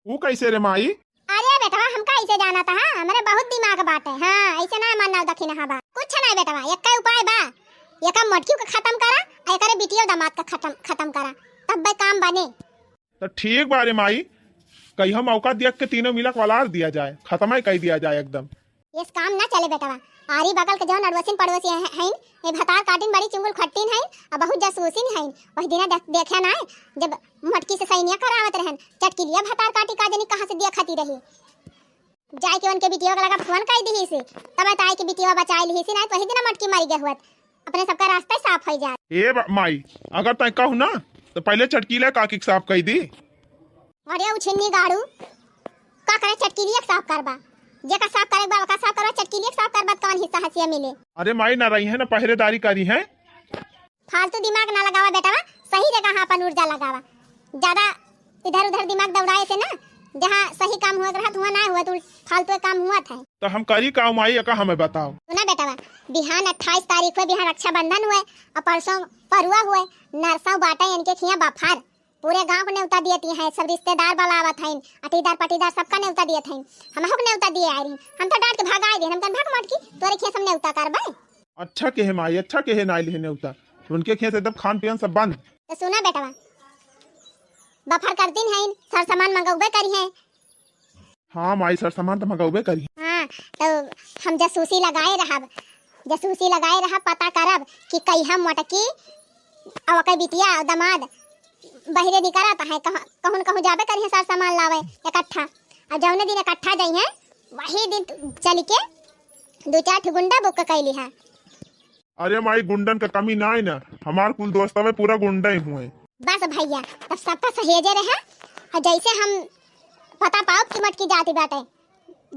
वो कैसे रे माई? अरे बेटा हमका ऐसे जाना था, हमारे बहुत दिमाग बात है। हां ऐसे ना मानना दखिन हां बा कुछ नहीं बेटा, एक का उपाय बा, एक का मटकी को खत्म करा और एक बिटिया दामाद का खत्म करा तब बे काम बने। तो ठीक बारे माई कहीं हम मौका देख के तीनों मिला वलार दिया जाए, खत्म ही कर दिया जाए एकदम। ये काम ना चले बेटा, आरी बगल के जौन अड़वसिन पड़ोसी हैं ये भतार काटिन बड़ी चुंगल खट्टीन हैं और बहुत जासूसिन हैं। वही दिना देखा ना जब मटकी से सैनिया करावत रहन चटकी लिया भतार काटी का जनी कहां से दिया खाती रही जाए के उनके बिटिया का लगा फोन कर दी से तब ताई के बिटिया बचाई ली से ना वही दिना मटकी मारी गए हुआ अपने सबका रास्ता साफ हो जाए। ए माई अगर तय कहू ना तो पहले चटकीला काकी साफ कर दी। अरे उछन्नी गाड़ू का करे चटकीलिया साफ करबा, जेका साफ करे बा का साफ करवा चटकीलिया साफ करबा कौन हिस्सा हसिया मिले। अरे माई ना रही है ना पहरेदारी करी है, फालतू दिमाग ना लगावा बेटा, सही जगह अपन ऊर्जा लगावा। ज्यादा इधर उधर दिमाग दौड़ाए से ना जहाँ सही काम हुआ रहत हुआ ना हुआ तो फालतू काम हुआ था। तो हम करी का माई का हमें बताओ। सुना बेटा बिहान 28 तारीख को बिहान रक्षाबंधन हुए और परसों परुआ हुए नरसा बाटा इनके खिया बफार पूरे गांव को न्योता दिए हैं, सब रिश्तेदार वाला आवत हैं, अटीदार पटीदार सबका न्योता दिए थे। हम हो न्योता दिए आ रही हम तो डांट के भागाए दे हम कन भाग मट की तोरे खिया सब न्योता करबे। अच्छा के है माई अच्छा के है नाई ले न्योता उनके खिया से एकदम खान पियन सब बंद। तो सुना बेटा बफर कर दिन है सर सामान मंगौबे करी है। हाँ माई सर सामान तो मंगौबे करी। हाँ तो हम जासूसी लगाए रहा पता करब कि कई हम मटकी और कई बिटिया दामाद बहिरे निकलता है कहूँ जाबे करी है सर सामान लावे इकट्ठा और जौने दिन इकट्ठा जाई है वही दिन चल के 2-4 गुंडा बुक कैली है। अरे माई गुंडन का कमी ना है ना, हमार कुल दोस्तों में पूरा गुंडा ही हुए। बस भैया तब सबका सहेजे रहे और जैसे हम पता पाओ कि मटकी जाती बाटे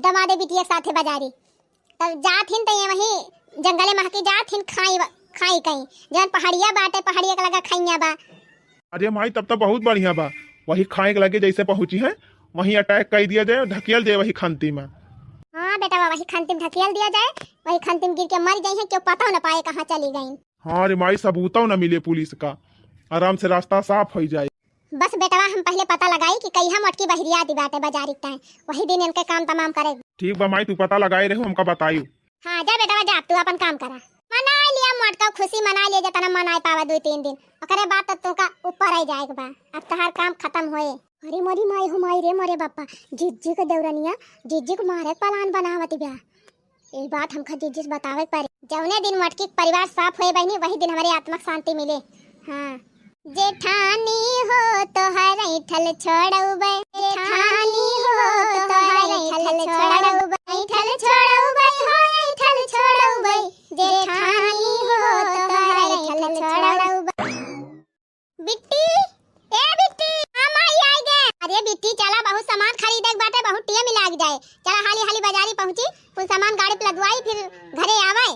दमादे बिटिया साथे बाजारी तब जात हिन तो ये वही जंगले महकी जात हिन खाई कहीं जन पहाड़िया बाटे पहाड़िया का लगा खाइया बा। अरे माई तब तो बहुत बढ़िया बा, वही खाए के लगे जैसे पहुंची है वही अटैक कर दिया जाए ढकेल दे वही खंती में। हाँ बेटा वही खंती में ढकेल दिया जाए, वही खंती में गिर के मर गई है क्यों पता न पाए कहाँ चली गई। हाँ रे माई सबूता न मिले पुलिस का, आराम से रास्ता साफ हो जाए। बस बेटा हम पहले पता लगाई कि कई हम मटकी बहरिया दी बाटे बाजारी टाइम वही दिन इनके काम तमाम करे। ठीक बा माई तू पता लगाए रहे हमका बताई। हाँ जा बेटा जा तू अपन काम करा मना लिया मटका खुशी मना लिया जतना मनाए पावा 2-3 दिन ओकरे बाद तो का ऊपर आ जाएगा बा अब तोहार काम खत्म होए। अरे मोरी माई हो माई रे मोरे बापा जिज्जी के देवरनिया जिज्जी को मारे पलान बनावती बा। ये बात हमका जिज्जी से बतावे पड़े जौने दिन मटकी परिवार साफ होए बहनी वही दिन हमारी आत्मा शांति मिले। हाँ जेठानी हो तो हर ठल छोड़ौबे जेठानी हो तो हर ठल छोड़ौबे ठल छोड़ौबे हो ठल छोड़ौबे जेठानी हो तो हर ठल छोड़ौबे। बिट्टी ए बिट्टी हम आई गए। अरे बिट्टी चला बहुत सामान खरीदे के बाटे बहुत टाइम लाग जाए चला हाली हाली बाजारी पहुंची कुछ सामान गाड़ी पे लदवाई फिर घरे आवे।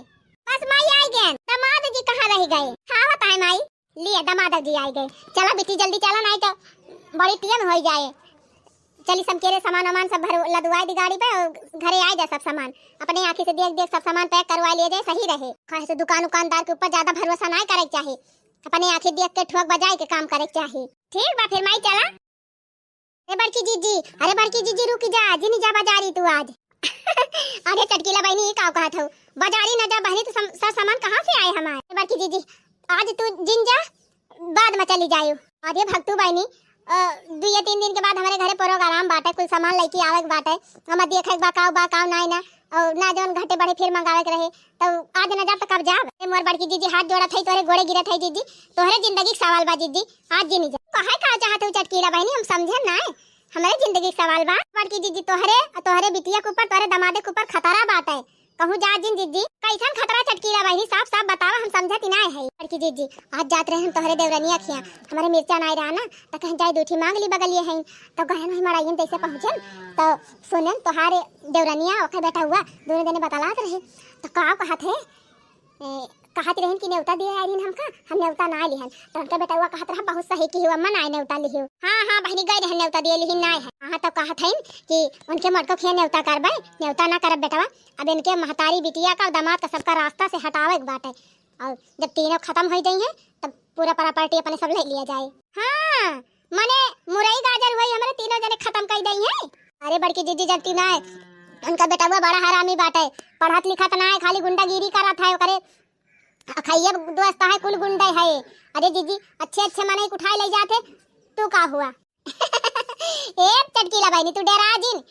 बस माई आई गए दामाद जी कहां रह गए। हां होता है माई लिए दामाद जी आई गए चला बिट्टी जल्दी चला नहीं तो बड़ी टाइम हो जाए। चली सब केरे सामान सब भर लदवाई दी गाड़ी पे और घरे आ जा सब सामान अपने आंखी से देख देख सब सामान पैक करवा लिए जाए सही रहे। खास से दुकानदार के ऊपर ज्यादा भरोसा नहीं करे चाहिए अपने आंखें देख के ठोक बजाए के काम करे चाहिए। ठीक बा फिर माई चला। अरे बड़की जीजी रुक जा जिनी जा बाजारी तू आज अरे चटकीला बहनी ये का कहत हो बाजारी न जा बहनी तो सब सामान कहां से आए हमारे। बड़की जीजी आज तू जिन जा बाद में चली जायो। अरे भक्तू बहनी 2 या 3 दिन के बाद हमारे घरे प्रोग्राम बाटे कुल सामान लेके आवे के बाटे हम देखे बा काव ना और ना जवन घाटे बड़े फिर मंगावे के रहे तो आज न जा तो कब जाब। मोर बड़की जीजी हाथ जोड़ा थई तोरे गोड़े गिरत है जीजी, तोहरे जिंदगी के सवाल बा जीजी, आज जी नहीं जा काहे का चाहत हो चटकीला बहनी, हम समझे ना हमारे जिंदगी के सवाल बा। बड़की जीजी तोहरे बिटिया के ऊपर तोहरे दमादे के ऊपर खतरा बात है, कहूँ जा जिन जीजी कैसन खतरा चटकीला बहनी, साफ साफ बतावा, हम समझत ही ना है। बड़की जीजी आज जात रहे हम तोहरे देवरनिया खिया, हमारे मिर्चा ना रहा ना तो कहीं जाए दूठी मांग ली बगलिए हैं तो गहन ही मड़ाइन तैसे पहुंचन तो सुनन तोहारे देवरनिया ओखे बेटा हुआ दोनों जने बतलात रहे तो का कहत है कहत रहन कि नेवता दिए आइन हमका, हम नेवता ना लिहन तो उनका बेटा हुआ कहत रहा बहुत सही की हुआ मन आए नेवता लिहियो। हां बहनी गई रहन नेवता दिए लिहिन ना है। हां तो कहत हइन कि उनके मटको खिया नेवता करबे, नेवता ना करब बेटवा, अब इनके महतारी बिटिया का दामाद का सबका रास्ता से हटावे के बात है, और जब तीनों खत्म हो जाएंगे तब पूरा प्रॉपर्टी अपने सब ले लिया जाए। हां माने मुरई गाजर हुई हमारे तीनों जने खत्म कर देई है। अरे बड़की जीजी जानती ना है उनका बेटा हुआ बड़ा हरामी बात है, पढ़त लिखत ना है, खाली गुंडागिरी करत है, ओकरे खैया दोस्त है कुल गुंडे है। अरे जीजी अच्छे माने उठाए ले जाते तू का हुआ ए चटकीला बहनी तू डरा जिन,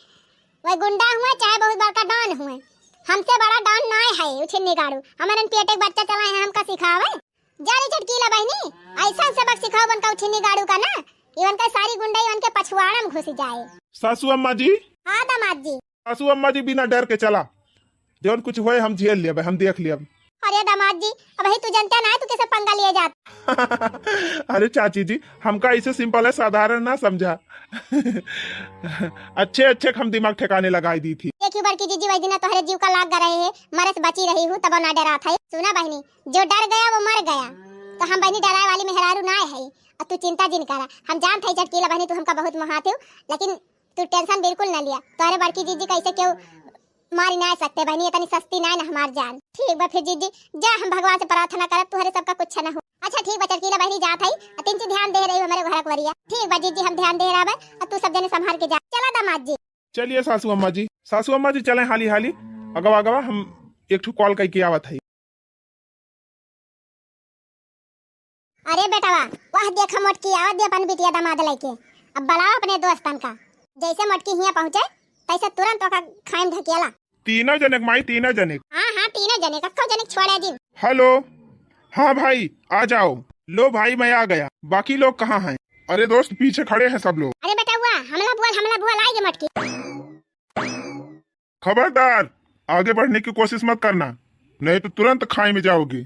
वह गुंडा हुआ चाहे बहुत बड़का डॉन हुआ, हमसे बड़ा डॉन ना है उछिन्नी गाड़ू, हमारे पेट एक बच्चा चलाए हैं हमका सिखावे। जारी चटकीला बहनी ऐसा सबक सिखाओ बनका उछिन्नी गाड़ू का ना, इवन का सारी गुंडा इवन के पछवाड़ा में घुस जाए। सासू अम्मा जी, हाँ दामाद जी, सासू अम्मा जी बिना डर के चला, जौन कुछ होए हम झेल लिया, हम देख लिया। अरे दामाद जी अब ही तू जनता ना है, तू कैसे पंगा लिए जात अरे चाची जी हमका ऐसे सिंपल है साधारण ना समझा अच्छे हम दिमाग ठिकाने लगाई दी थी। देखियो बड़की जीजी वही दिन तोहरे जीव का लाग रहे है, मरे से बची रही हूँ तब ना डरा था। सुना बहनी जो डर गया वो मर गया, तो हम बहनी डराए वाली मेहरारू ना है, अब तू चिंता जिन करा, हम जानते है चटकीला बहनी तू हमका बहुत महाते हो, लेकिन तू टेंशन बिल्कुल न लिया, तोहरे बड़की जीजी कैसे क्यों मारी ना सकते बहनी, इतनी सस्ती ना हमार जान। ठीक बा फिर जीजी जा, हम भगवान से प्रार्थना करब तुहरे सबका कुछ न हो। अच्छा ठीक बा चटकीला बहनी जात है, तीन से ध्यान दे रही हमारे घर वरिया। ठीक बा जीजी हम ध्यान दे रहा है, तू सब जने संभाल के जा। चला दामाद जी। चलिए सासू अम्मा जी चले हाली अगवा हम एक ठू कॉल करके आवत है। अरे बेटावा वह देखा मोटकी आवत दे अपन बिटिया दामाद लेके, अब बुलाओ अपने दोस्तन का, जैसे मोटकी हिया पहुंचे तैसे तुरंत ओका खाइम ढकेला। तीनों जनक माई तीनों जनक, हां तीनों जने कक्को जने छोड़े जिन। हेलो हाँ भाई आ जाओ, लो भाई मैं आ गया, बाकी लोग कहाँ हैं? अरे दोस्त पीछे खड़े हैं सब लोग। अरे बेटा हुआ हमला बोल आएगी मटकी। खबरदार आगे बढ़ने की कोशिश मत करना, नहीं तो तुरंत खाई में जाओगी।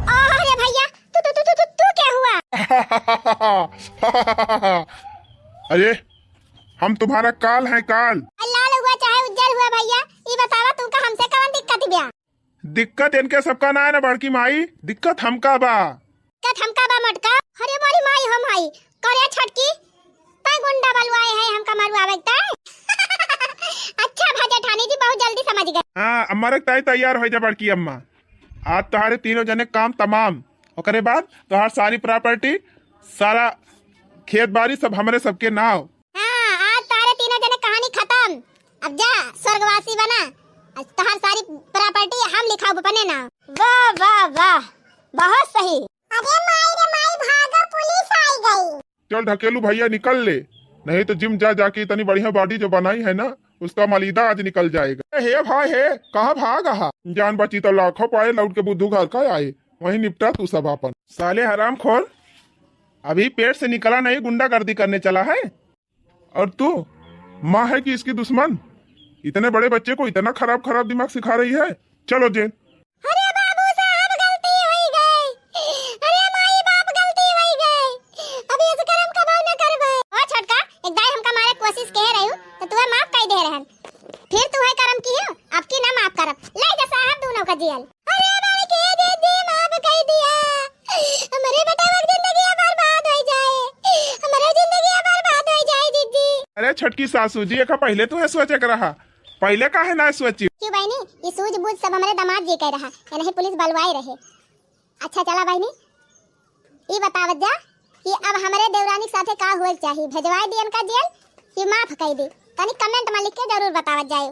अरे भैया तू क्या हुआ? अरे हम तुम्हारा काल है काल। लाल हुआ चाहे उज्जर हुआ भैया, ये बतावा तुमका हमसे कौन दिक्कत बिया? दिक्कत इनके सबका ना है ना बड़की माई, दिक्कत हमका बा। दिक्कत हमका बा मटका? अरे बड़ी माई हम आई करे छटकी ता गुंडा बलवाए है हमका मारवावे ता। अच्छा भाजा ठानी जी बहुत जल्दी समझ गए। हाँ हमारे ताई तैयार हो जा बड़की अम्मा, आज तुम्हारे तीनों जने काम तमाम, ओकरे बाद तुम्हारी सारी प्रॉपर्टी सारा खेत बाड़ी सब हमारे सबके नाव। खत्म, अब जा स्वर्गवासी बना, तहार सारी प्रॉपर्टी हम लिखाओ अपने नाम। वाह वाह वाह बहुत सही। अरे माई रे माई भागो पुलिस आई गई। चल ढकेलू भैया निकल ले, नहीं तो जिम जाके इतनी बढ़िया बॉडी जो बनाई है ना उसका मलीदा आज निकल जाएगा। हे भाई हे कहाँ भाग रहा, जान बची तो लाखों पाए लौट के बुद्धू घर का आए, वही निपटा तू सब अपन। साले हराम खोर अभी पेट से निकला नहीं गुंडागर्दी करने चला है, और तू माँ है कि इसकी दुश्मन, इतने बड़े बच्चे को इतना खराब दिमाग सिखा रही है। चलो जेल। अरे बाबू साहब गलती हो गई, अरे माई बाप गलती हो गई, अभी इस कर्म का भाव न करबे। ओ छोटका एक दाई हमका मारे कोशिश कह रही हूं तो तू माफ कर दे रहन, फिर तू है कर्म की हो अब की ना माफ करब, ले जा साहब दोनों का जेल। अरे बाई के दे माफ कर दिया, हमारे बेटा वक्त जिंदगी बर्बाद हो जाए, हमारी जिंदगी बर्बाद हो जाए दीदी। अरे छटकी सासू जी का पहले तो है सोचे कर रहा, पहले का है ना सोची क्यों बहनी, ये सूझबूझ सब हमारे दामाद जी कह रहा है, नहीं पुलिस बलवाए रहे। अच्छा चला बहनी ये बतावत जा कि अब हमारे देवरानी साथे का हुए चाहिए, भेजवाए दियन का जेल कि माफ कर दी, तनी कमेंट में लिख के जरूर बतावत जाए।